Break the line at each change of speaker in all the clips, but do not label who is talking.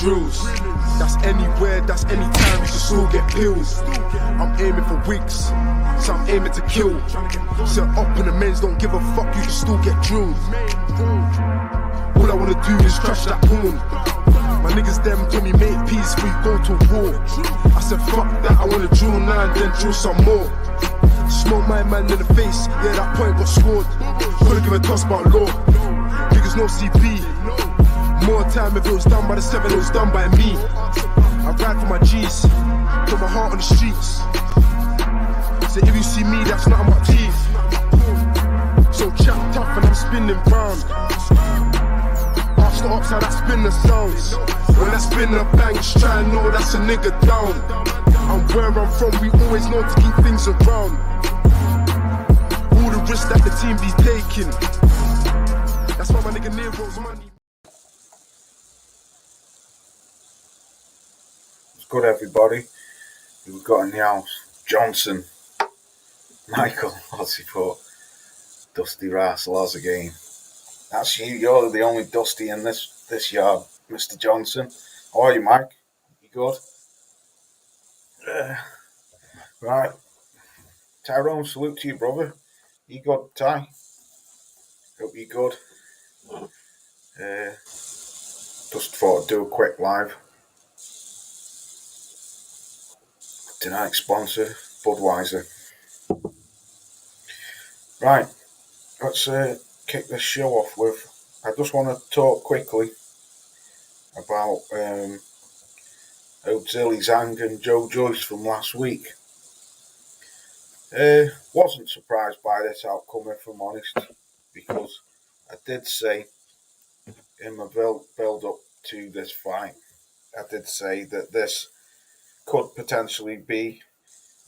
drills. That's anywhere, that's anytime, you can still get pills. I'm aiming for wigs, so I'm aiming to kill. Set up in the men's, don't give a fuck, you can still get drilled. All I wanna do is crash that porn. My niggas them told me make peace before you go to war. I said fuck that, I wanna drill now and then drill some more. Smoke my man in the face, yeah that point got scored. Couldn't give a toss about law, niggas no CP. More time if it was done by the 7, it was done by me. I ride for my G's, put my heart on the streets. So if you see me, that's not my teeth. So chat tough and I'm spinning round. Ask the ops how that spin the sounds. When I spin the bangs, try and know that's a nigga down. And where I'm from, we always know to keep things around. All the risks that the team be taking. That's why my nigga Nero's money.
Good everybody, we've got in the house Johnson, Michael, what's he put? Dusty Rass Laws again. That's you, you're the only Dusty in this yard, Mr. Johnson. How are you, Mike? You good? Right, Tyrone, salute to you, brother. You good, Ty? Hope you good. Just thought I'd do a quick live. Tonight's sponsor, Budweiser. Right, let's kick this show off with, I just want to talk quickly about Zilly Zhang and Joe Joyce from last week. Wasn't surprised by this outcome, if I'm honest, because I did say in my build up to this fight, I did say that this could potentially be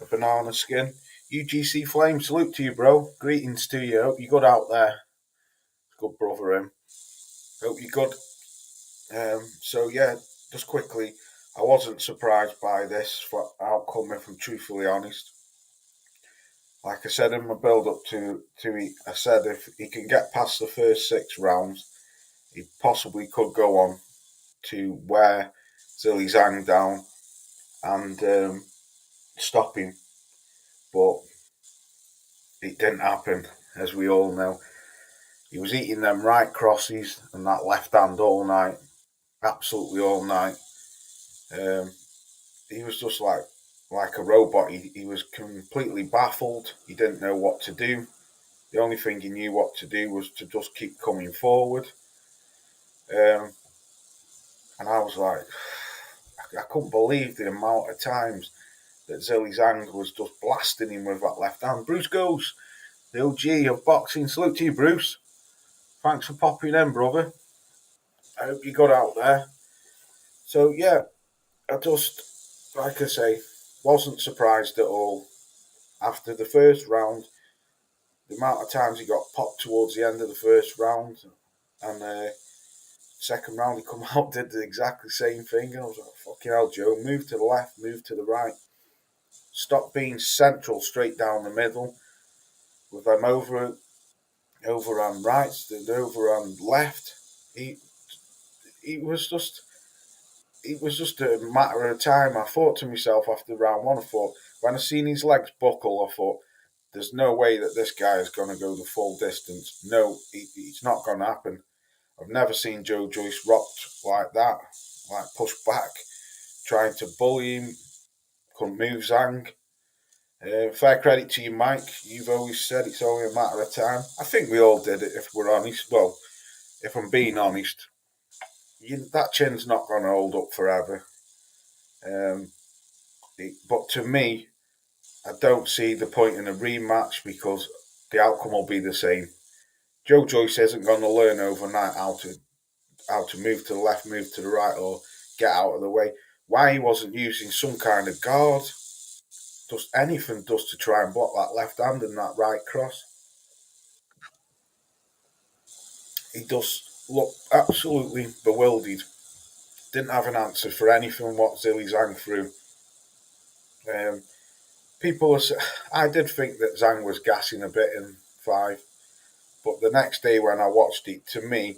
a banana skin. UGC Flame, salute to you, bro. Greetings to you. Hope you're good out there. Good brother, him. Hope you're good. So yeah, just quickly, I wasn't surprised by this outcome, if I'm truthfully honest. Like I said in my build-up to it, I said if he can get past the first 6 rounds, he possibly could go on to wear Zilly Zhang down and stop him. But it didn't happen, as we all know. He was eating them right crosses and that left hand all night, absolutely all night. He was just like a robot. He was completely baffled. He didn't know what to do. The only thing he knew what to do was to just keep coming forward. And I was like, I couldn't believe the amount of times that Zilly Zhang was just blasting him with that left hand. Bruce Goes, the OG of boxing. Salute to you, Bruce. Thanks for popping in, brother. I hope you got out there. So, yeah, I just, like I say, wasn't surprised at all. After the first round, the amount of times he got popped towards the end of the first round, and second round he come out, did the exactly same thing, and I was like, fucking hell, Joe, move to the left, move to the right. Stop being central straight down the middle with them overhand rights, the overhand left. It was just a matter of time. I thought to myself after round 1, I thought, when I seen his legs buckle, I thought, there's no way that this guy is going to go the full distance. No, it's not going to happen. I've never seen Joe Joyce rocked like that, like pushed back, trying to bully him, couldn't move Zhang. Fair credit to you, Mike. You've always said it's only a matter of time. I think we all did it, if we're honest. Well, if I'm being honest, that chin's not going to hold up forever. But to me, I don't see the point in a rematch because the outcome will be the same. Joe Joyce isn't going to learn overnight how to move to the left, move to the right, or get out of the way. Why he wasn't using some kind of guard, just anything just to try and block that left hand and that right cross. He just looked absolutely bewildered. Didn't have an answer for anything what Zilly Zhang threw. I did think that Zhang was gassing a bit in 5, but the next day when I watched it, to me,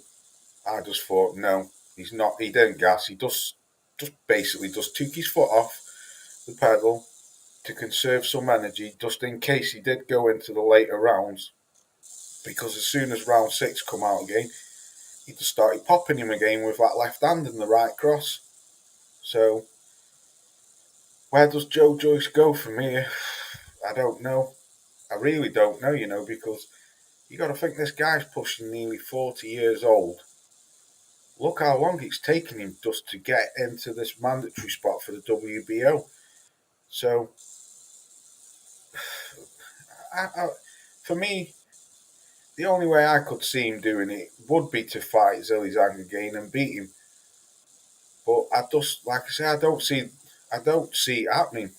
I just thought, no, he's not. He didn't gas. He just just basically just took his foot off the pedal to conserve some energy, just in case he did go into the later rounds. Because as soon as round 6 come out again, he just started popping him again with that left hand and the right cross. So where does Joe Joyce go from here? I don't know. I really don't know, because you got to think this guy's pushing nearly 40 years old. Look how long it's taken him just to get into this mandatory spot for the WBO. So, for me, the only way I could see him doing it would be to fight Zhilei Zhang again and beat him. But I just, like I say, I don't see it happening.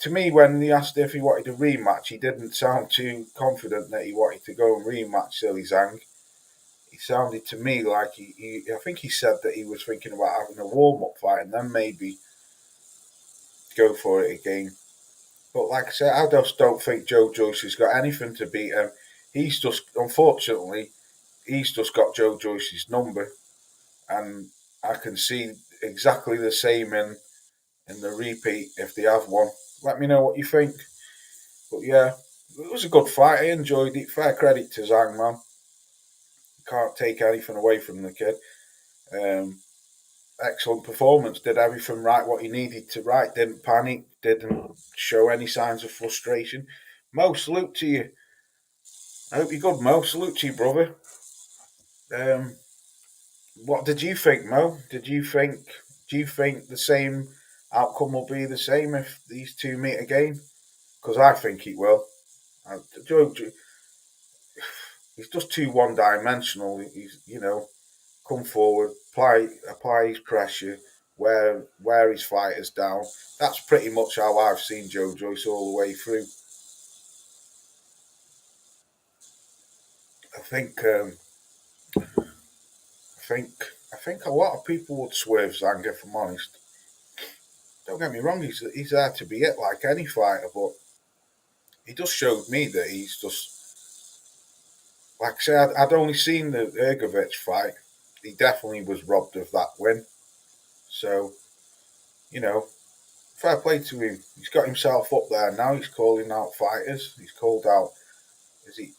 To me, when he asked if he wanted a rematch, he didn't sound too confident that he wanted to go and rematch Zhilei Zhang. He sounded to me like I think he said that he was thinking about having a warm-up fight and then maybe go for it again. But like I said, I just don't think Joe Joyce has got anything to beat him. Unfortunately, he's just got Joe Joyce's number, and I can see exactly the same in the repeat if they have one. Let me know what you think. But yeah, it was a good fight. I enjoyed it. Fair credit to Zhang, man. Can't take anything away from the kid. Excellent performance. Did everything right what he needed to right. Didn't panic. Didn't show any signs of frustration. Mo, salute to you. I hope you're good, Mo. Salute to you, brother. What did you think, Mo? Do you think the same outcome will be the same if these two meet again? Because I think it will. He's just too one-dimensional. He's, come forward, apply his pressure, wear his fighters down. That's pretty much how I've seen Joe Joyce all the way through. I think I think a lot of people would swerve Zhang, if I'm honest. Don't get me wrong, he's there to be it like any fighter, but he just showed me that he's just, like I said, I'd only seen the Ergovich fight. He definitely was robbed of that win. So, fair play to him. He's got himself up there now. He's calling out fighters. He's called out, is it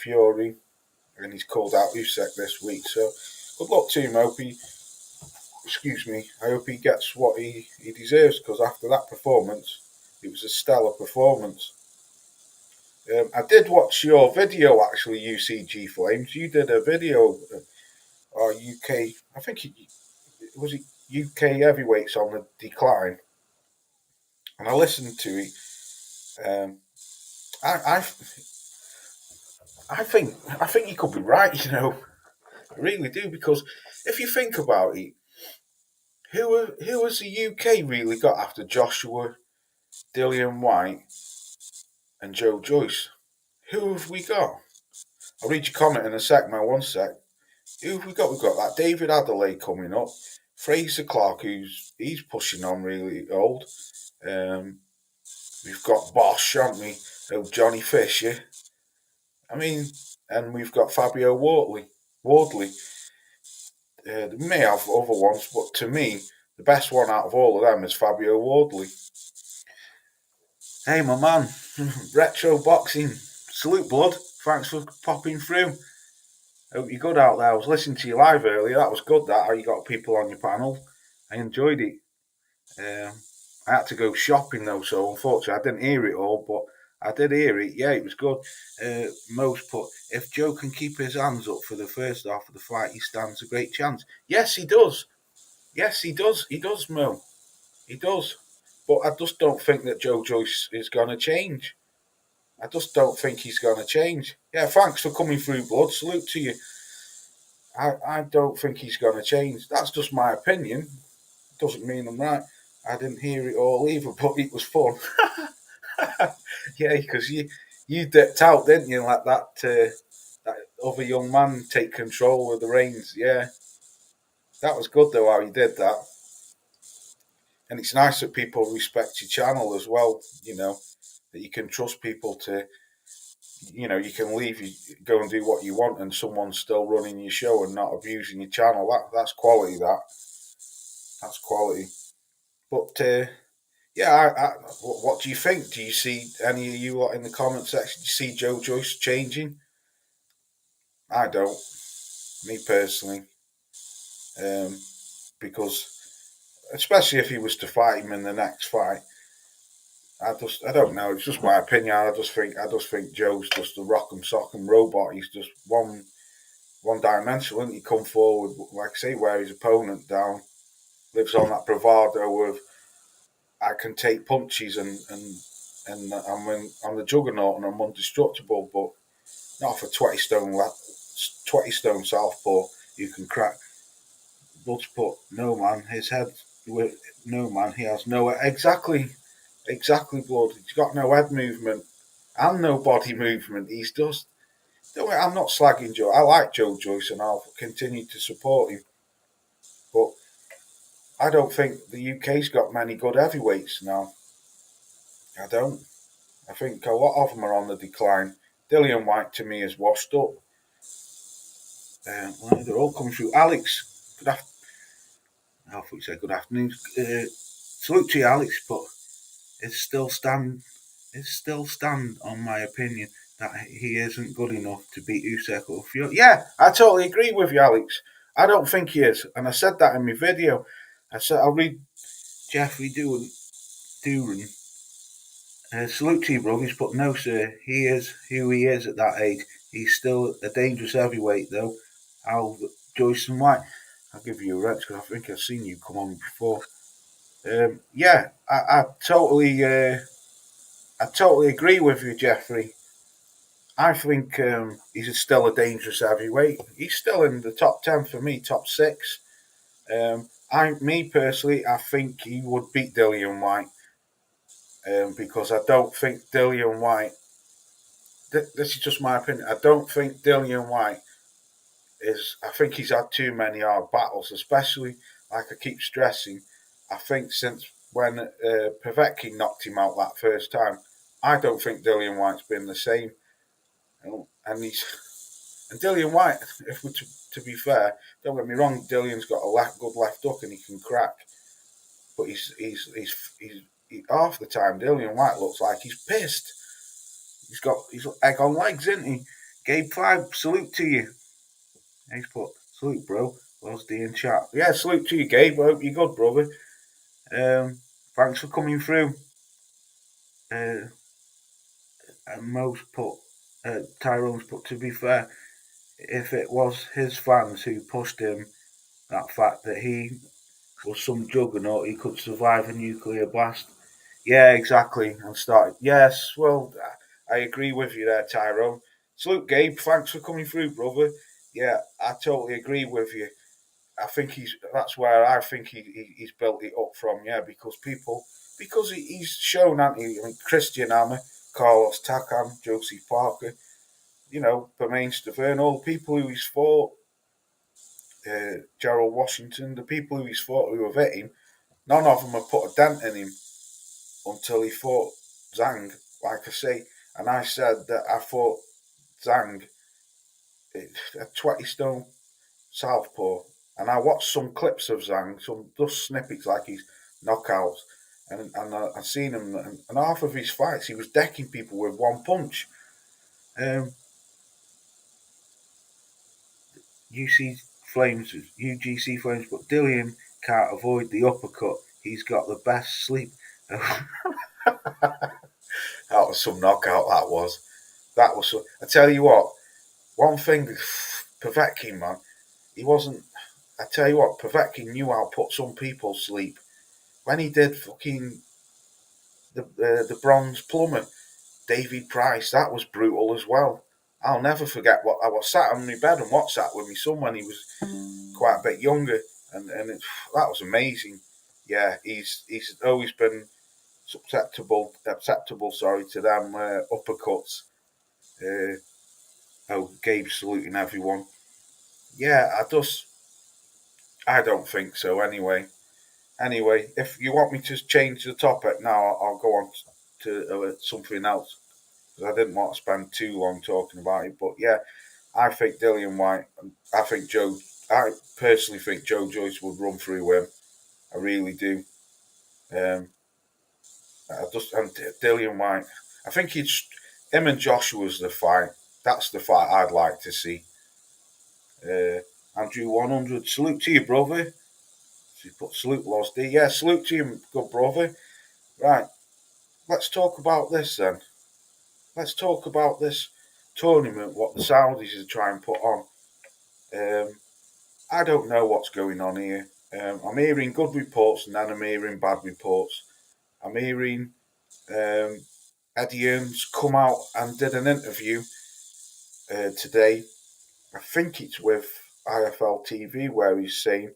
Fury? And he's called out Usyk this week. So, good luck to him. I hope he gets what he deserves, because after that performance, it was a stellar performance. I did watch your video, actually, UCG Flames. You did a video, UK, I think it was UK heavyweights on the decline, and I listened to it. I think you could be right. I really do, because if you think about it, who has the UK really got after Joshua, Dillian White, and Joe Joyce? Who have we got? I'll read your comment in a sec, man. One sec. Who have we got? We've got that David Adelaide coming up. Fraser Clark, he's pushing on really old. We've got Bosch, haven't we? Oh, Johnny Fisher. And we've got Fabio Wardley. They may have other ones, but to me, the best one out of all of them is Fabio Wardley. Hey, my man, Retro Boxing, salute, blood. Thanks for popping through. Hope you're good out there. I was listening to you live earlier. That was good, how you got people on your panel. I enjoyed it. I had to go shopping, though, so unfortunately I didn't hear it all, but I did hear it. Yeah, it was good. Most put, if Joe can keep his hands up for the first half of the fight, he stands a great chance. Yes, he does. Yes, he does. He does, Mo. He does. But I just don't think that Joe Joyce is going to change. I just don't think he's going to change. Yeah, thanks for coming through, blood. Salute to you. I don't think he's going to change. That's just my opinion. Doesn't mean I'm right. I didn't hear it all either, but it was fun. Yeah, because you dipped out, didn't you? Like that other young man take control of the reins. Yeah, that was good though how you did that. And it's nice that people respect your channel as well. That you can trust people to. You can leave, go and do what you want, and someone's still running your show and not abusing your channel. That's quality. That. That's quality. But yeah, what do you think? Do you see any of you lot in the comment section? Do you see Joe Joyce changing? I don't, me personally, um, because especially if he was to fight him in the next fight, I don't know. It's just my opinion. I just think Joe's just a rock'em sock'em robot. He's just one dimensional. And he come forward, like I say, wear his opponent down, lives on that bravado of I can take punches and I'm the juggernaut and I'm indestructible, but not for 20 stone southpaw you can crack. Bloodsport, no man, his head, no man, he has no exactly blood. He's got no head movement and no body movement. He's just. I'm not slagging Joe. I like Joe Joyce and I'll continue to support him, but I don't think the UK's got many good heavyweights now. I don't. I think a lot of them are on the decline. Dillian White to me is washed up. Well, they're all coming through. Alex, I thought you said good afternoon. Salute to you, Alex, but it's still stand. It's still stand on my opinion that he isn't good enough to beat Usyk or Fury. Yeah, I totally agree with you, Alex. I don't think he is, and I said that in my video. I said I'll read Jeffrey Duran. Salute to you, brothers, but no, sir. He is who he is at that age. He's still a dangerous heavyweight, though. Joyce and White. I'll give you a red because I think I've seen you come on before. Yeah, I totally agree with you, Jeffrey. I think he's still a dangerous heavyweight. He's still in the top 10 for me, top 6. Me personally, I think he would beat Dillian White because I don't think Dillian White. This is just my opinion. I don't think Dillian White is. I think he's had too many hard battles, especially like I keep stressing. I think since when Povetkin knocked him out that first time, I don't think Dillian White's been the same. And Dillian White, if we're to be fair, don't get me wrong, Dillian's got a good left hook and he can crack, but half the time Dillian White looks like he's pissed. He's egg on legs, isn't he? Gabe 5, salute to you. He's put salute, bro. What's the in chat? Yeah, salute to you, Gabe. I hope you're good, brother. Thanks for coming through. And most put Tyrone's put. To be fair, if it was his fans who pushed him, that fact that he was some juggernaut, he could survive a nuclear blast. Yeah, exactly. And started. Yes, well, I agree with you there, Tyrone. Salute, Gabe. Thanks for coming through, brother. Yeah, I totally agree with you. I think that's where I think he's built it up from. Yeah, because he's shown, hasn't he? I mean, Christian Hammer, Carlos Takam, Josie Parker, Bermain Stavern, all the people who he's fought, Gerald Washington, the people who he's fought who have hit him, none of them have put a dent in him until he fought Zhang, like I say. And I said that I fought Zhang, a 20 stone southpaw. And I watched some clips of Zhang, some just snippets like his knockouts. And I seen him, and half of his fights, he was decking people with one punch. UGC Flames, but Dillian can't avoid the uppercut. He's got the best sleep. That was some knockout, that was. I tell you what, one thing, Povetkin, man, he wasn't. I tell you what, Povetkin knew how to put some people to sleep. When he did fucking the bronze plumber, David Price, that was brutal as well. I'll never forget what I was sat on my bed and watched that with my son when he was quite a bit younger, and that was amazing. Yeah, he's always been acceptable, to them uppercuts. Gabe saluting everyone. Yeah, I don't think so. Anyway, if you want me to change the topic now, I'll go on to something else because I didn't want to spend too long talking about it. But yeah, I think Dillian White. I personally think Joe Joyce would run through him. I really do. Um, and Dillian White. I think it's him and Joshua's the fight. That's the fight I'd like to see. Uh, Andrew 100. Salute to you, brother. She put salute Lost D. Yeah, salute to you, good brother. Right, let's talk about this then. Let's talk about this tournament, what the Saudis are trying to put on. Um, I don't know what's going on here. I'm hearing good reports and then I'm hearing bad reports. I'm hearing Eddie Earns come out and did an interview today. I think it's with IFL TV where he's saying,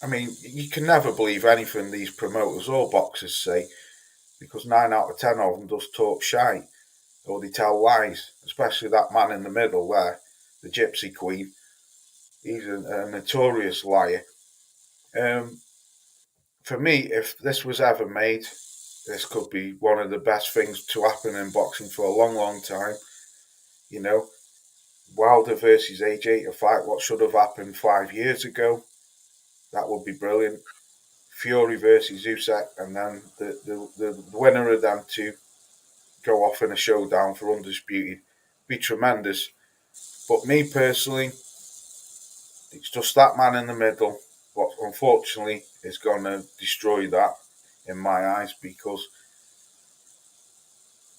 I mean, you can never believe anything these promoters or boxers say because 9 out of 10 of them just talk shite or they tell lies, especially that man in the middle there, the Gypsy Queen. He's a notorious liar. Um, for me, if this was ever made, this could be one of the best things to happen in boxing for a long, long time. You know, Wilder versus AJ, a fight what should have happened 5 years ago. That would be brilliant. Fury versus Usyk, and then the winner of them two go off in a showdown for undisputed. Be tremendous. But me personally, it's just that man in the middle. What unfortunately is going to destroy that in my eyes because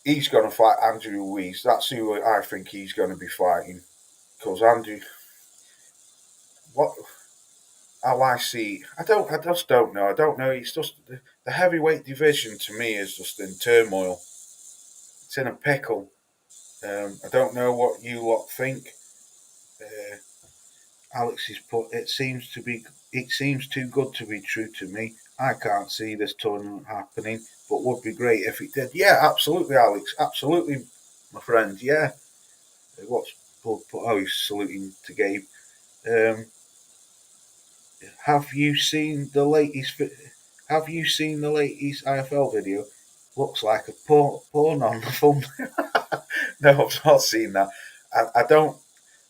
he's going to fight Andrew Ruiz. That's who I think he's going to be fighting. Because Andrew, what how I see, I just don't know. I don't know. It's just the heavyweight division to me is just in turmoil. It's in a pickle. I don't know what you lot think. Uh, Alex has put it seems to be it seems too good to be true to me. I can't see this tournament happening, but would be great if it did. Yeah, absolutely, Alex. Absolutely, my friend. Yeah. What's Paul put? Oh, he's saluting to Gabe. Um, have you seen the latest? Have you seen the latest IFL video? Looks like a porn on the phone. No, I've not seen that. I don't.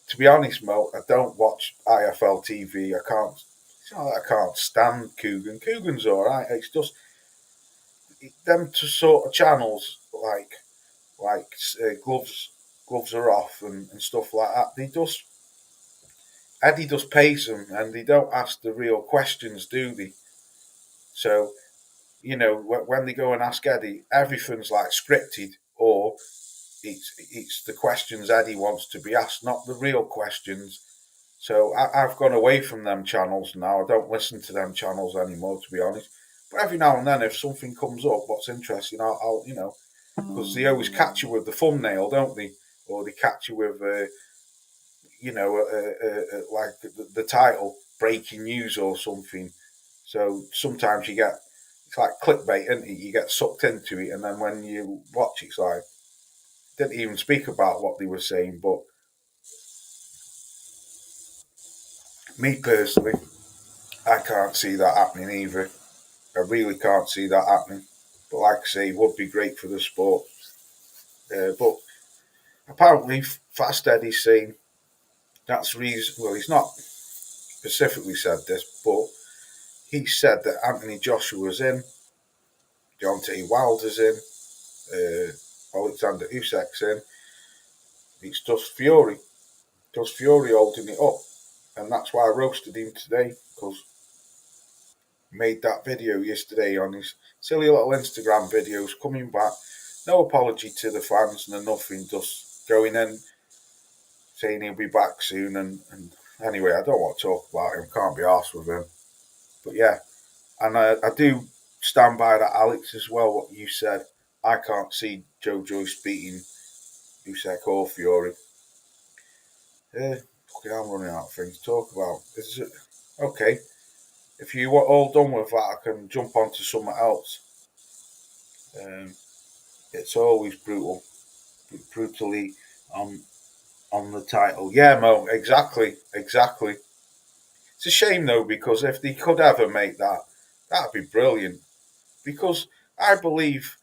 To be honest, Mo, I don't watch IFL TV. I can't. It's not that I can't stand Coogan. Coogan's all right. It's just them to sort of channels like gloves are off and stuff like that. They just Eddie just pays them and they don't ask the real questions, do they? So when they go and ask Eddie, everything's like scripted or it's the questions Eddie wants to be asked, not the real questions. So I've gone away from them channels now. I don't listen to them channels anymore, to be honest. But every now and then, if something comes up, what's interesting, I'll because they always catch you with the thumbnail, don't they? Or they catch you with, like the title, breaking news or something. So sometimes you get, it's like clickbait, isn't it? You get sucked into it, and then when you watch it, it's like, didn't even speak about what they were saying. But me personally, I can't see that happening either. I really can't see that happening. But like I say, it would be great for the sport. But apparently, Fast Eddie's saying that's the reason. Well, he's not specifically said this, but he said that Anthony Joshua's in, Deontay Wilder's in, Alexander Usyk's in. It's just Fury holding it up, and that's why I roasted him today because he made that video yesterday on his silly little Instagram videos coming back. No apology to the fans, no nothing, just going in saying he'll be back soon. And anyway, I don't want to talk about him, can't be arsed with him. But yeah, and I do stand by that, Alex, as well, what you said. I can't see Joe Joyce beating Usyk or Fury. Okay, I'm running out of things to talk about. Is it okay? If you were all done with that, I can jump on to something else. Um, it's always brutally on on the title. Yeah, Mo, exactly. It's a shame though because if they could ever make that, that'd be brilliant. Because I believe,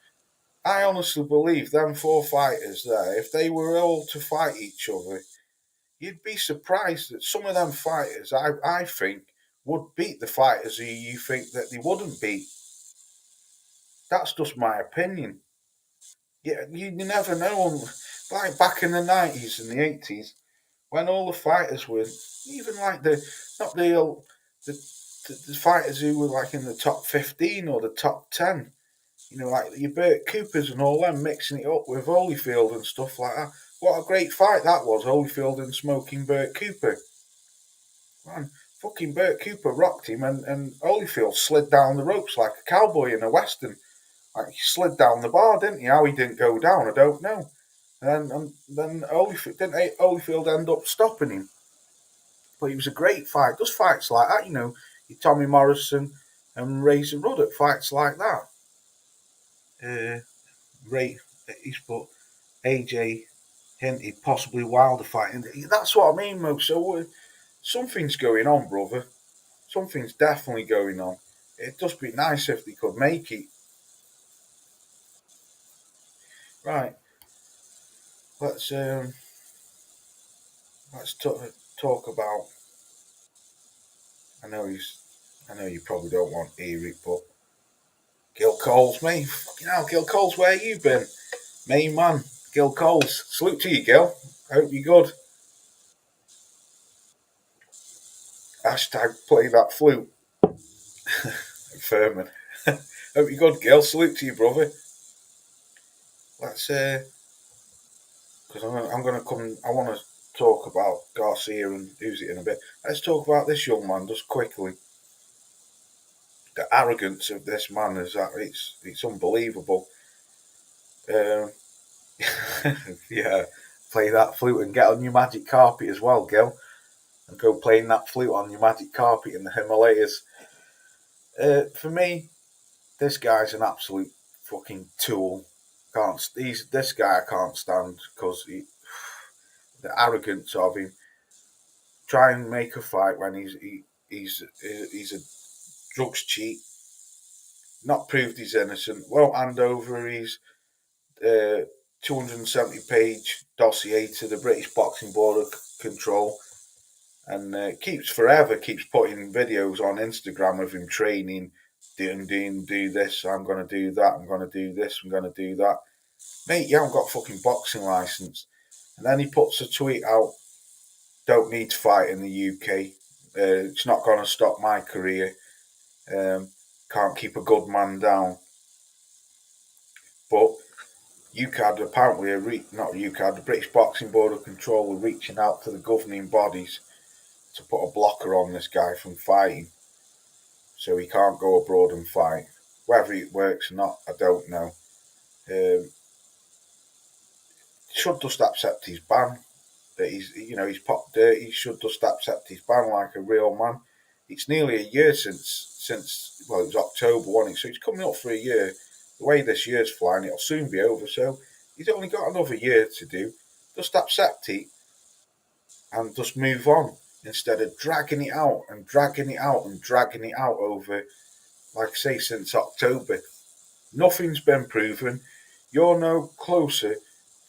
I honestly believe, them four fighters there, if they were all to fight each other, you'd be surprised that some of them fighters, I think, would beat the fighters who you think that they wouldn't beat. That's just my opinion. Yeah, you never know. Like back in the 90s and the 80s, when all the fighters were, even like not the, the fighters who were like in the top 15 or the top 10, like your Bert Coopers and all them, mixing it up with Holyfield and stuff like that. What a great fight that was, Holyfield and smoking Bert Cooper. Man, fucking Bert Cooper rocked him, and Holyfield slid down the ropes like a cowboy in a western. Like he slid down the bar, didn't he? How he didn't go down, I don't know. And then Holyfield end up stopping him. But it was a great fight. Just fights like that, Tommy Morrison and Razor Ruddock, fights like that. He's put AJ hinted possibly Wilder fighting. That's what I mean, Mo. So something's going on, brother. Something's definitely going on. It'd just be nice if they could make it. Right. Let's talk about. I know you probably don't want Eric, but Gil Coles, mate. Fucking hell, Gil Coles, where you been? Main man, Gil Coles. Salute to you, Gil. Hope you're good. Hashtag play that flute. Furman. Hope you're good, Gil. Salute to you, brother. Let's because I'm gonna come. I want to talk about Garcia and Usyk in a bit. Let's talk about this young man just quickly. The arrogance of this man is that it's unbelievable. Yeah, play that flute and get on your magic carpet as well, Gil, and go playing that flute on your magic carpet in the Himalayas. For me, this guy's an absolute fucking tool. This guy I can't stand because the arrogance of him. Try and make a fight when he's a drugs cheat, not proved he's innocent, won't hand over his 270-page dossier to the British Boxing Board of Control, and keeps putting videos on Instagram of him training, do this, I'm going to do that, I'm going to do this, I'm going to do that. Mate, you haven't got a fucking boxing license. And then he puts a tweet out, don't need to fight in the UK. It's not going to stop my career. Can't keep a good man down. But UCAD apparently, not UCAD, the British Boxing Board of Control are reaching out to the governing bodies to put a blocker on this guy from fighting. So he can't go abroad and fight. Whether it works or not, I don't know. Should just accept his ban. That he's popped dirt. He should just accept his ban like a real man. It's nearly a year since it was October, wasn't it? So it's coming up for a year. The way this year's flying, it'll soon be over. So he's only got another year to do. Just accept it and just move on instead of dragging it out and dragging it out and dragging it out over, like I say, since October. Nothing's been proven. You're no closer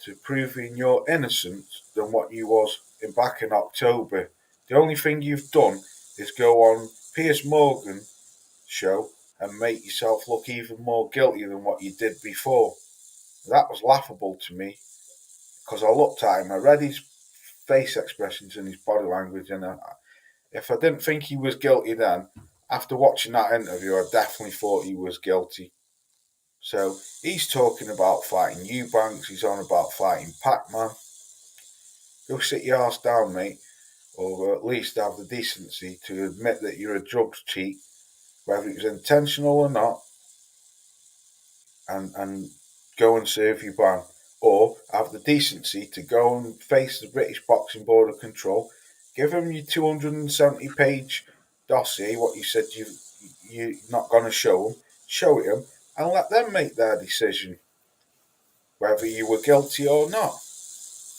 to proving you're innocent than what you was back in October. The only thing you've done is go on Piers Morgan show and make yourself look even more guilty than what you did before. That was laughable to me because I looked at him, I read his face expressions and his body language, and if I didn't think he was guilty then, after watching that interview, I definitely thought he was guilty. So he's talking about fighting Eubanks, he's on about fighting Pac-Man. Go sit your ass down, mate, or at least have the decency to admit that you're a drugs cheat, whether it was intentional or not, and go and serve your ban. Or have the decency to go and face the British Boxing Board of Control, give them your 270-page dossier, what you said you're not going to show it them, and let them make their decision whether you were guilty or not.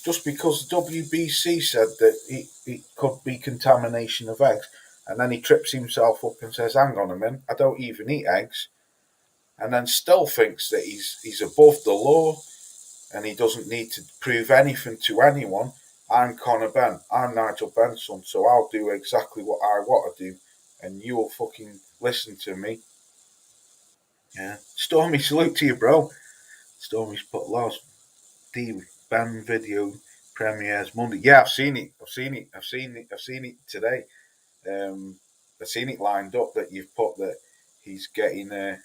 Just because the WBC said that it could be contamination of eggs, and then he trips himself up and says, hang on a minute, I don't even eat eggs, and then still thinks that he's above the law and he doesn't need to prove anything to anyone. I'm Conor Benn, I'm Nigel Benson, so I'll do exactly what I want to do and you'll fucking listen to me. Yeah. Stormy, salute to you, bro. Stormy's put lots D band video premieres Monday. Yeah, I've seen it. I've seen it today. I've seen it lined up that you've put that he's getting a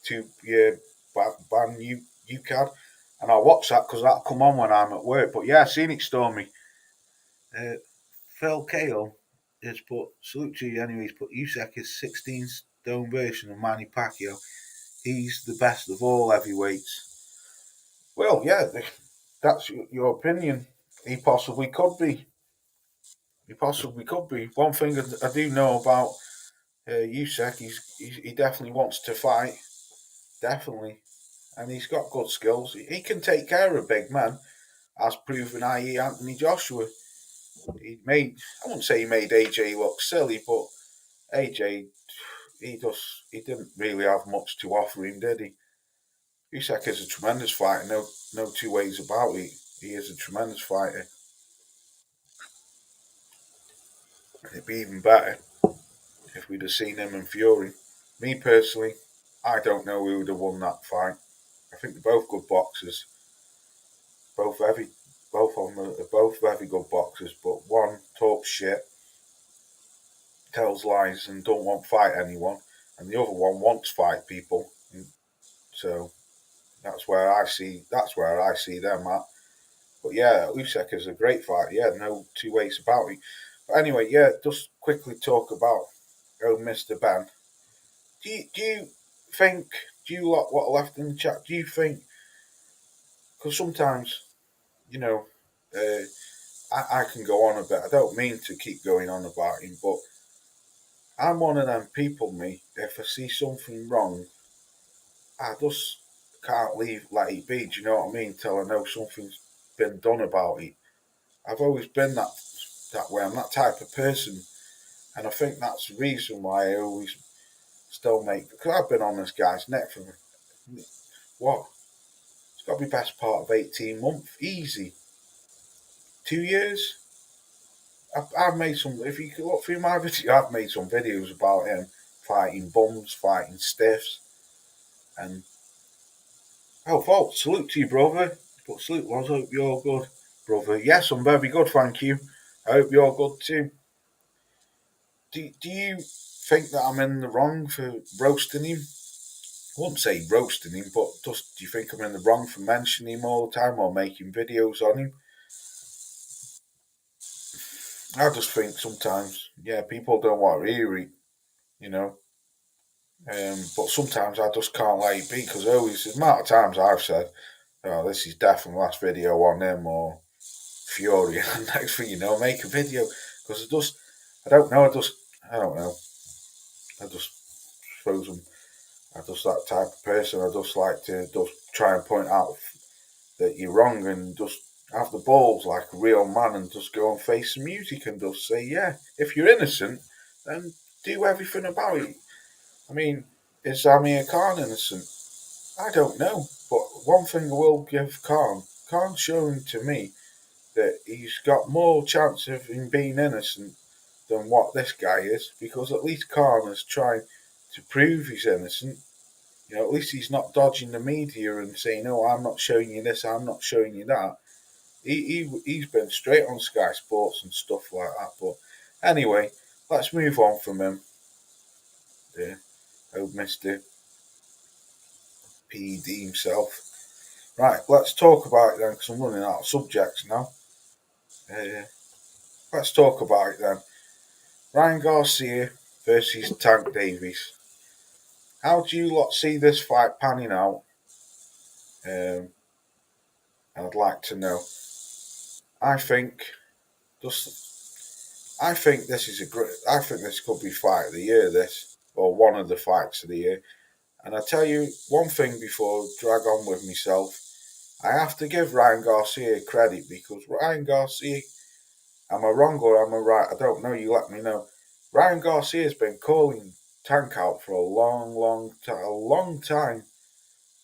2-year ban U card, and I'll watch that because that'll come on when I'm at work. But yeah, I've seen it, Stormy. Uh, Phil Kale has put salute to you anyway. He's put Usyk is 16 stone version of Manny Pacquiao. He's the best of all heavyweights. Well, yeah, that's your opinion. He possibly could be. He possibly could be. One thing I do know about Usyk, he definitely wants to fight. Definitely. And he's got good skills. He can take care of big men, as proven, i.e., Anthony Joshua. I wouldn't say he made AJ look silly, but AJ, he didn't really have much to offer him, did he? Usyk is a tremendous fighter, no two ways about it. He is a tremendous fighter. It'd be even better if we'd have seen him and Fury. Me personally, I don't know who would have won that fight. I think they're both good boxers. Both heavy, both of them are both very good boxers. But one talks shit, tells lies, and don't want to fight anyone, and the other one wants to fight people. And so that's where I see them at. But yeah, Usyk is a great fighter. Yeah, no two ways about it. But anyway, yeah, just quickly talk about Mr. Ben. Do you think? Do you lot what left in the chat? Do you think? Because sometimes, you know, uh, I can go on a bit. I don't mean to keep going on about him, but I'm one of them people. Me, if I see something wrong, I just can't let it be. Do you know what I mean? Till I know something's been done about it. I've always been that way. I'm that type of person, and I think that's the reason why I always still make. Because I've been on this guy's neck for what? It's got to be best part of 18 months, easy. 2 years. I've made some. If you could look through my video, I've made some videos about him fighting bums, fighting stiffs, and oh, folks, salute to you, brother. But salute, I hope you're good, brother. Yes, I'm very good, thank you. I hope you're good too. Do you think that I'm in the wrong for roasting him? I wouldn't say roasting him, but just do you think I'm in the wrong for mentioning him all the time or making videos on him? I just think sometimes, yeah, people don't want to hear it, you know. But sometimes I just can't let it be because always the amount of times I've said, "Oh, this is definitely the last video on him," or Fury, and next thing you know, make a video because I don't know, I don't know, I just suppose I just that type of person. I just like to just try and point out that you're wrong and just have the balls like a real man and just go and face the music and just say, yeah, if you're innocent, then do everything about it. I mean, is Amir Khan innocent? I don't know, but one thing I will give Khan's shown to me that he's got more chance of him being innocent than what this guy is, because at least Khan is trying to prove he's innocent. You know, at least he's not dodging the media and saying, "Oh, I'm not showing you this, I'm not showing you that." He's been straight on Sky Sports and stuff like that. But anyway, let's move on from him. Yeah, oh, Mister PD himself. Right, let's talk about it then, because I'm running out of subjects now. Let's talk about it then. Ryan Garcia versus Tank Davies. How do you lot see this fight panning out? I'd like to know. I think I think this is a great. I think this could be fight of the year. This or one of the fights of the year. And I tell you one thing before I drag on with myself. I have to give Ryan Garcia credit because Ryan Garcia. Am I wrong or am I right? I don't know. You let me know. Ryan Garcia's been calling Tank out for a long time.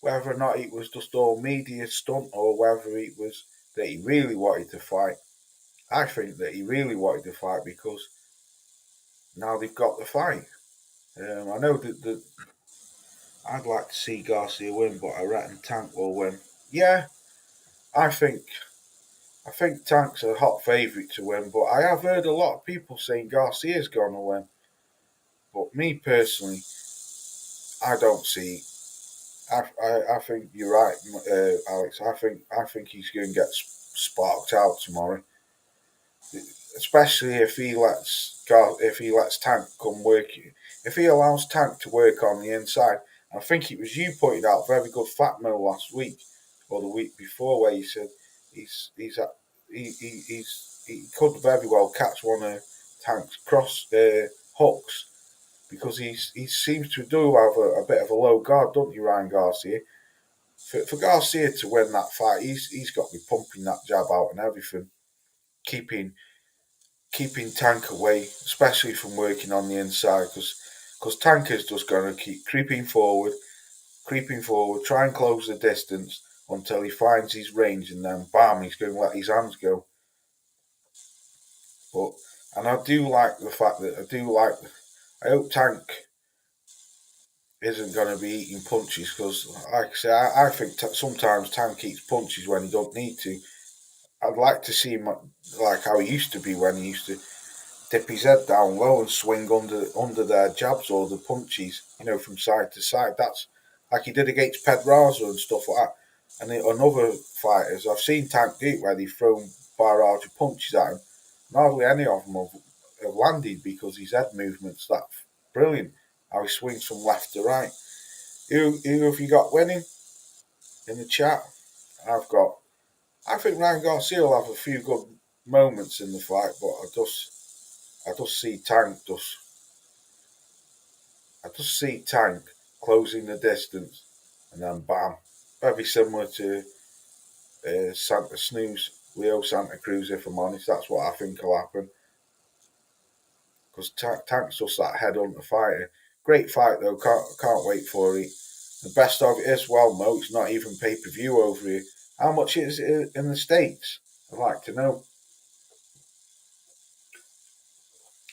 Whether or not it was just all media stunt or whether it was that he really wanted to fight. I think that he really wanted to fight because now they've got the fight. I know that I'd like to see Garcia win, but I reckon Tank will win. Yeah, I think I think Tank's a hot favourite to win, but I have heard a lot of people saying Garcia's going to win. But me personally, I don't see. I think you're right, Alex. I think he's going to get sparked out tomorrow, especially if he lets Tank come work. If he allows Tank to work on the inside, I think it was you pointed out very good fat mill last week or the week before where you said he's at, he could very well catch one of Tank's cross hooks because he seems to do have a bit of a low guard, don't you, Ryan Garcia? For Garcia to win that fight, he's got to be pumping that jab out and everything, keeping Tank away, especially from working on the inside, because Tank is just going to keep creeping forward, try and close the distance until he finds his range, and then bam, he's going to let his hands go. But and I do like the fact that I hope Tank isn't going to be eating punches because, like I say, I think sometimes Tank eats punches when he don't need to. I'd like to see him like how he used to be when he used to dip his head down low and swing under their jabs or the punches, from side to side. That's like he did against Pedraza and stuff like that. And on other fighters, I've seen Tank do it where they've thrown barrage of punches at him. And hardly any of them have landed because his head movement's that brilliant. How he swings from left to right. Who have you got winning in the chat? I think Ryan Garcia will have a few good moments in the fight, but I just see Tank closing the distance, and then bam, very similar to Santa Snooze, Leo Santa Cruz. If I'm honest, that's what I think will happen. Because Tank's just that headhunter fighter. Great fight though. Can't wait for it. The best of it is, well, Mo, it's not even pay per view over here. How much is it in the States? I'd like to know.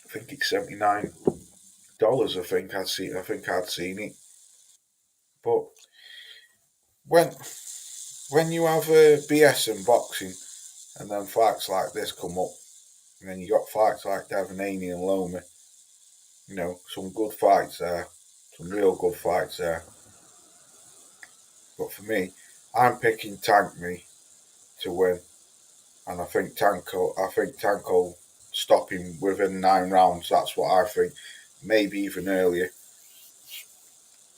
I think it's $79. I think I'd seen it. But when when you have BS in boxing and then fights like this come up, and then you got fights like Devin Haney and Loma, some good fights there, some real good fights there. But for me, I'm picking Tank me to win, and I think Tank will stop him within 9 rounds. That's what I think, maybe even earlier.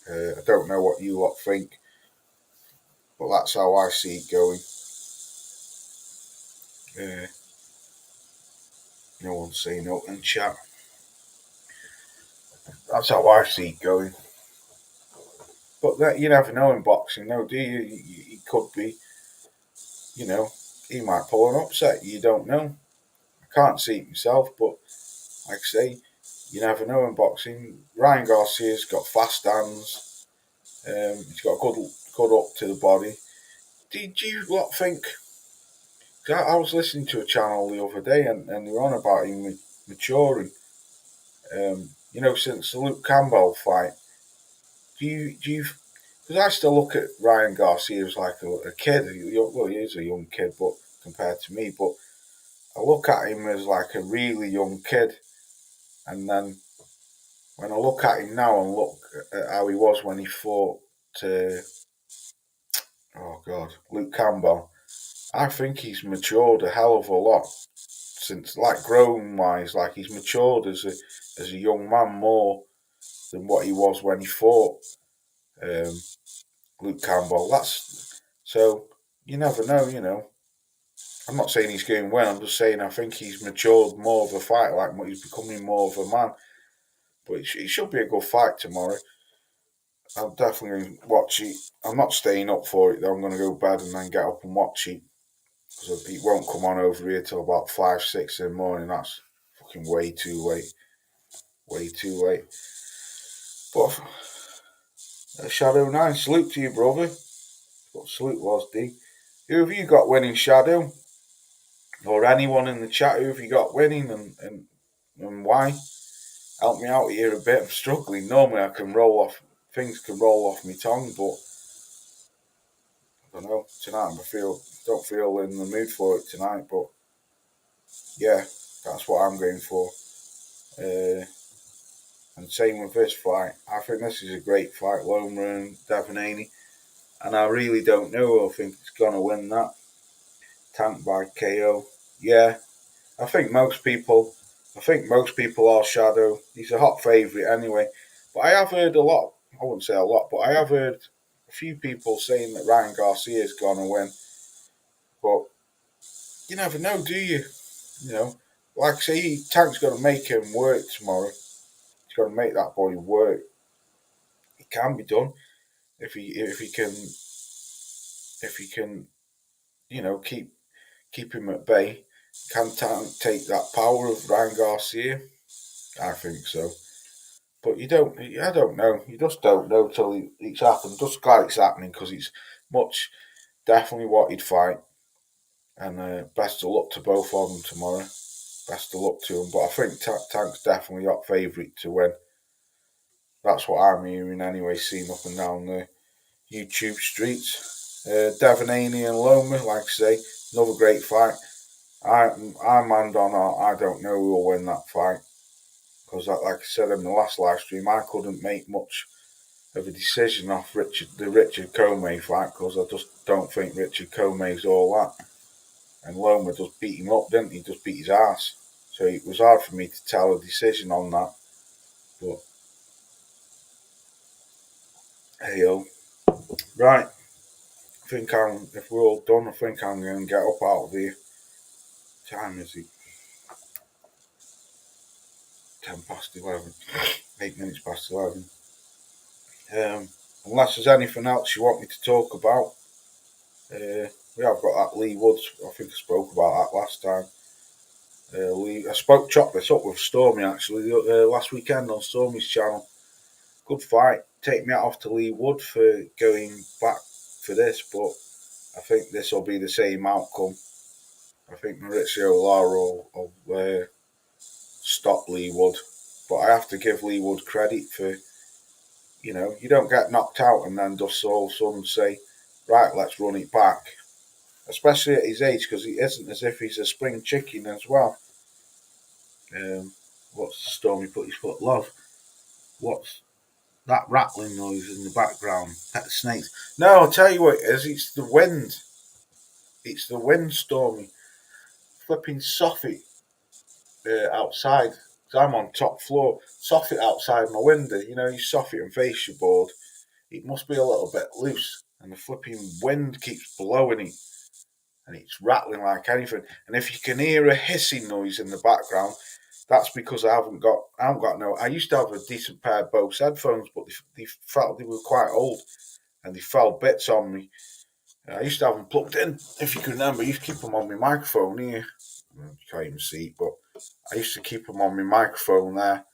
I don't know what you lot think, but that's how I see it going. No one's saying up in chat. That's how I see it going. But you never know in boxing, no, do you? He could be, he might pull an upset. You don't know. I can't see it myself, but like I say, you never know in boxing. Ryan Garcia's got fast hands. He's got good up to the body. Did you lot think? I was listening to a channel the other day, and they were on about him maturing. Since the Luke Campbell fight, do you? Because I still look at Ryan Garcia as like a kid. Well, he is a young kid, but compared to me, but I look at him as like a really young kid. And then when I look at him now and look at how he was when he fought Luke Campbell, I think he's matured a hell of a lot since, like, grown wise, like he's matured as a young man more than what he was when he fought Luke Campbell. So you never know. I'm not saying he's going well. I'm just saying I think he's matured more of a fighter. Like he's becoming more of a man. But it should be a good fight tomorrow. I'm definitely going to watch it. I'm not staying up for it though. I'm going to go to bed and then get up and watch it because it won't come on over here till about 5, 6 in the morning. That's fucking way too late. Way too late. But Shadow 9, salute to you, brother. What salute was, D? Who have you got winning, Shadow? Or anyone in the chat, who have you got winning and why? Help me out here a bit. I'm struggling. Normally I can roll off things can roll off my tongue, but I don't know. Tonight don't feel in the mood for it tonight. But yeah, that's what I'm going for. Uh, and same with this fight. I think this is a great fight, Loma and Devaney. And I really don't know who I think is gonna win that. Tank by KO. Yeah, I think most people. I think most people are Shadow. He's a hot favourite anyway. But I have heard a lot. I wouldn't say a lot, but I have heard a few people saying that Ryan Garcia is gonna win. But you never know, do you? You know, like I say, Tank's got to make him work tomorrow. He's got to make that boy work. It can be done if he can keep him at bay. Can Tank take that power of Ryan Garcia? I think so. But you don't. I don't know. You just don't know till it's happened. Just glad it's happening because it's much definitely what he'd fight. And best of luck to both of them tomorrow. Best of luck to them. But I think Tank's definitely got favourite to win. That's what I'm hearing anyway, seeing up and down the YouTube streets. Devaney and Loma, like I say, another great fight. I'm hand on I don't know who will win that fight. Because, like I said in the last live stream, I couldn't make much of a decision off the Richard Comey fight because I just don't think Richard Comey's all that. And Loma just beat him up, didn't he? Just beat his ass. So it was hard for me to tell a decision on that. But hey yo. Right. If we're all done, I think I'm going to get up out of here. Time is it? 10 past 11. 8 minutes past 11. Unless there's anything else you want me to talk about. We have got that Lee Woods. I think I spoke about that last time. Chopped this up with Stormy actually last weekend on Stormy's channel. Good fight. Take me out off to Lee Wood for going back for this, but I think this will be the same outcome. I think Maurizio Lara will stop Lee Wood, but I have to give Lee Wood credit for, you don't get knocked out and then just all of a sudden say, right, let's run it back. Especially at his age, because he isn't as if he's a spring chicken as well. What's the storm he put his foot? Love. What's that rattling noise in the background? Pet snakes. No, I'll tell you what it is. It's the wind. It's the wind, Stormy. Flipping soffit outside. Cause I'm on top floor. Soffit outside my window. You know, you soffit and fascia board. It must be a little bit loose. And the flipping wind keeps blowing it. And it's rattling like anything. And if you can hear a hissing noise in the background, that's because I haven't got no. I used to have a decent pair of Bose headphones, but they were quite old, and they fell bits on me. I used to have them plugged in. If you can remember, I used to keep them on my microphone here. You can't even see it, but I used to keep them on my microphone there.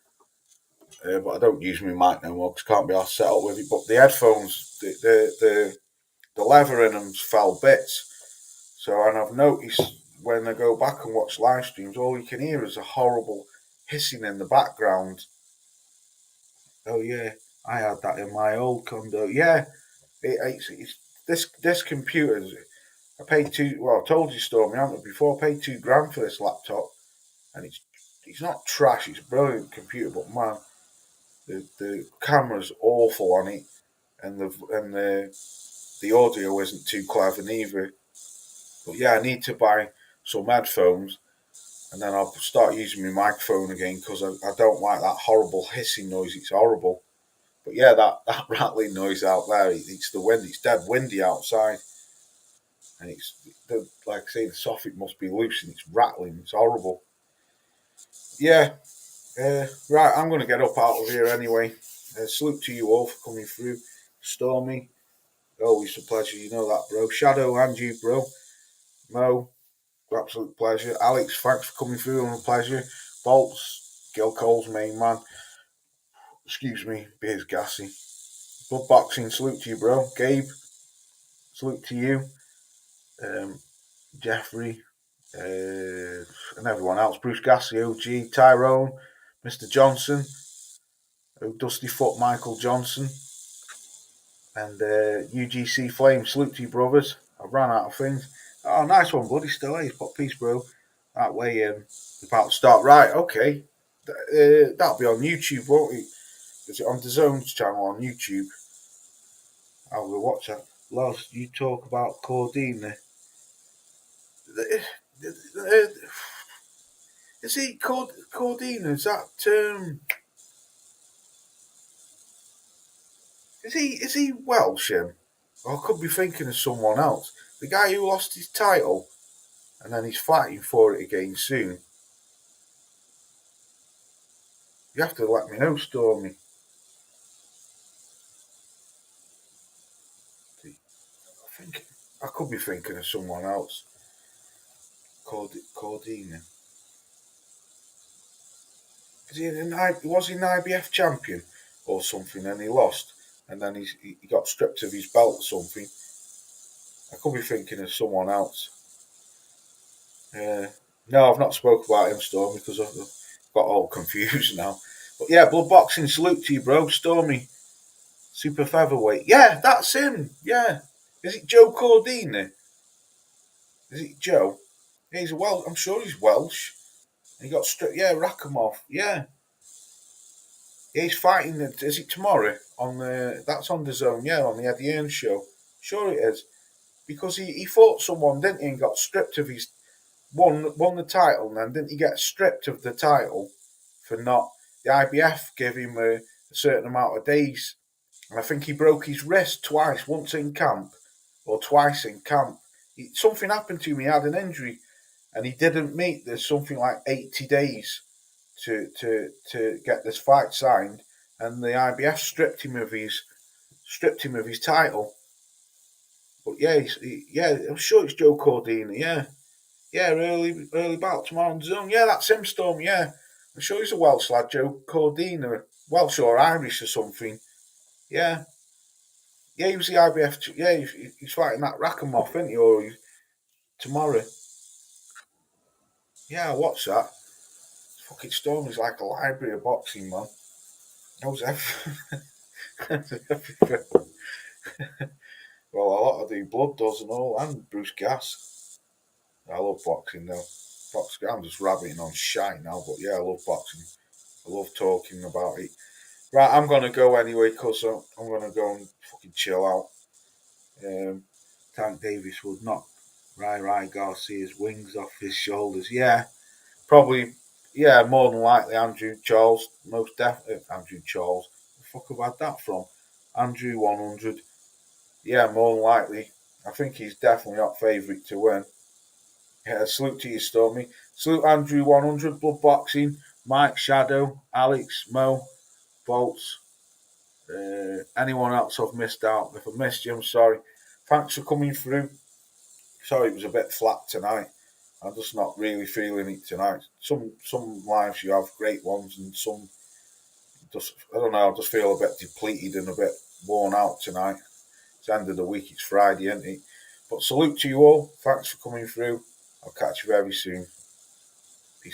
But I don't use my mic no more because I can't be all set up with it. But the headphones, the leather in them fell bits. So, and I've noticed when I go back and watch live streams, all you can hear is a horrible hissing in the background. Oh yeah, I had that in my old condo. Yeah, it's this computer. I paid I told you, Stormy, haven't I, before? I paid £2,000 for this laptop, and it's not trash. It's a brilliant computer, but man, the camera's awful on it, and the audio isn't too clever neither. But yeah, I need to buy some headphones, and then I'll start using my microphone again because I don't like that horrible hissing noise. It's horrible. But yeah, that rattling noise out there, it's the wind. It's dead windy outside. And like I say, the soffit must be loose and it's rattling. It's horrible. Yeah, right, I'm going to get up out of here anyway. Salute to you all for coming through. Stormy, always a pleasure. You know that, bro. Shadow and you, bro. Mo, absolute pleasure. Alex, thanks for coming through. A pleasure. Bolts, Gil Cole's main man. Excuse me, beer's gassy. Blood boxing, salute to you, bro. Gabe, salute to you. Jeffrey, and everyone else. Bruce Gassy, OG, Tyrone, Mr. Johnson, Dusty Foot Michael Johnson, and UGC Flame. Salute to you, brothers. I've ran out of things. Oh, nice one, buddy. Still, he's put peace, bro. That way, about to start. Right, okay. That'll be on YouTube, won't it? Is it on the Zones channel on YouTube? I will watch that. Last you talk about Cordina. Is he called Cordina? Is that is he Welsh? Him? Or I could be thinking of someone else. The guy who lost his title and then he's fighting for it again soon. You have to let me know, Stormy. I think I could be thinking of someone else. Cordina. Was he an IBF champion or something and he lost and then he got stripped of his belt or something? I could be thinking of someone else. No, I've not spoke about him, Stormy, because I've got all confused now. But yeah, blood boxing, salute to you, bro. Stormy, super featherweight. Yeah, that's him. Yeah. Is it Joe Cordini? Is it Joe? Yeah, he's Welsh. I'm sure he's Welsh. He got stripped. Yeah, Rakhimov. Yeah. Yeah, he's fighting. Is it tomorrow? That's on the Zone. Yeah, on the Eddie Earn show. Sure it is. Because he fought someone, didn't he, and got stripped of his won the title, and then didn't he get stripped of the title for not the IBF gave him a certain amount of days, and I think he broke his wrist twice, once in camp or twice in camp. Something happened to him. He had an injury, and he didn't meet. There's something like 80 days to get this fight signed, and the IBF stripped him of his title. But yeah, I'm sure it's Joe Cordini. Yeah, early bout tomorrow on Zoom. Yeah, that's him, Storm. Yeah, I'm sure he's a Welsh lad, Joe Cordina, Welsh or Irish or something. Yeah, yeah, he was the IBF. Yeah, he's fighting that Rakhimov, isn't he? Or tomorrow. Yeah, what's that? Fucking Storm is like a library of boxing, man. Knows everything. Well, a lot of the blood does and all, and Bruce Gas. I love boxing though. Boxing, I'm just rabbiting on shite now, but yeah, I love boxing. I love talking about it. Right, I'm gonna go anyway, cause I'm gonna go and fucking chill out. Tank Davis would knock Rai Garcia's wings off his shoulders. Yeah, probably. Yeah, more than likely Andrew Charles. Most definitely Andrew Charles. The fuck have I had that from? Andrew 100. Yeah, more than likely. I think he's definitely not favourite to win. Yeah, salute to you, Stormy. Salute Andrew 100, Blood Boxing, Mike Shadow, Alex, Mo, Bolts. Anyone else I've missed out? If I missed you, I'm sorry. Thanks for coming through. Sorry, it was a bit flat tonight. I'm just not really feeling it tonight. Some lives you have great ones, and some just I don't know. I just feel a bit depleted and a bit worn out tonight. It's the end of the week. It's Friday, isn't it? But salute to you all. Thanks for coming through. I'll catch you very soon.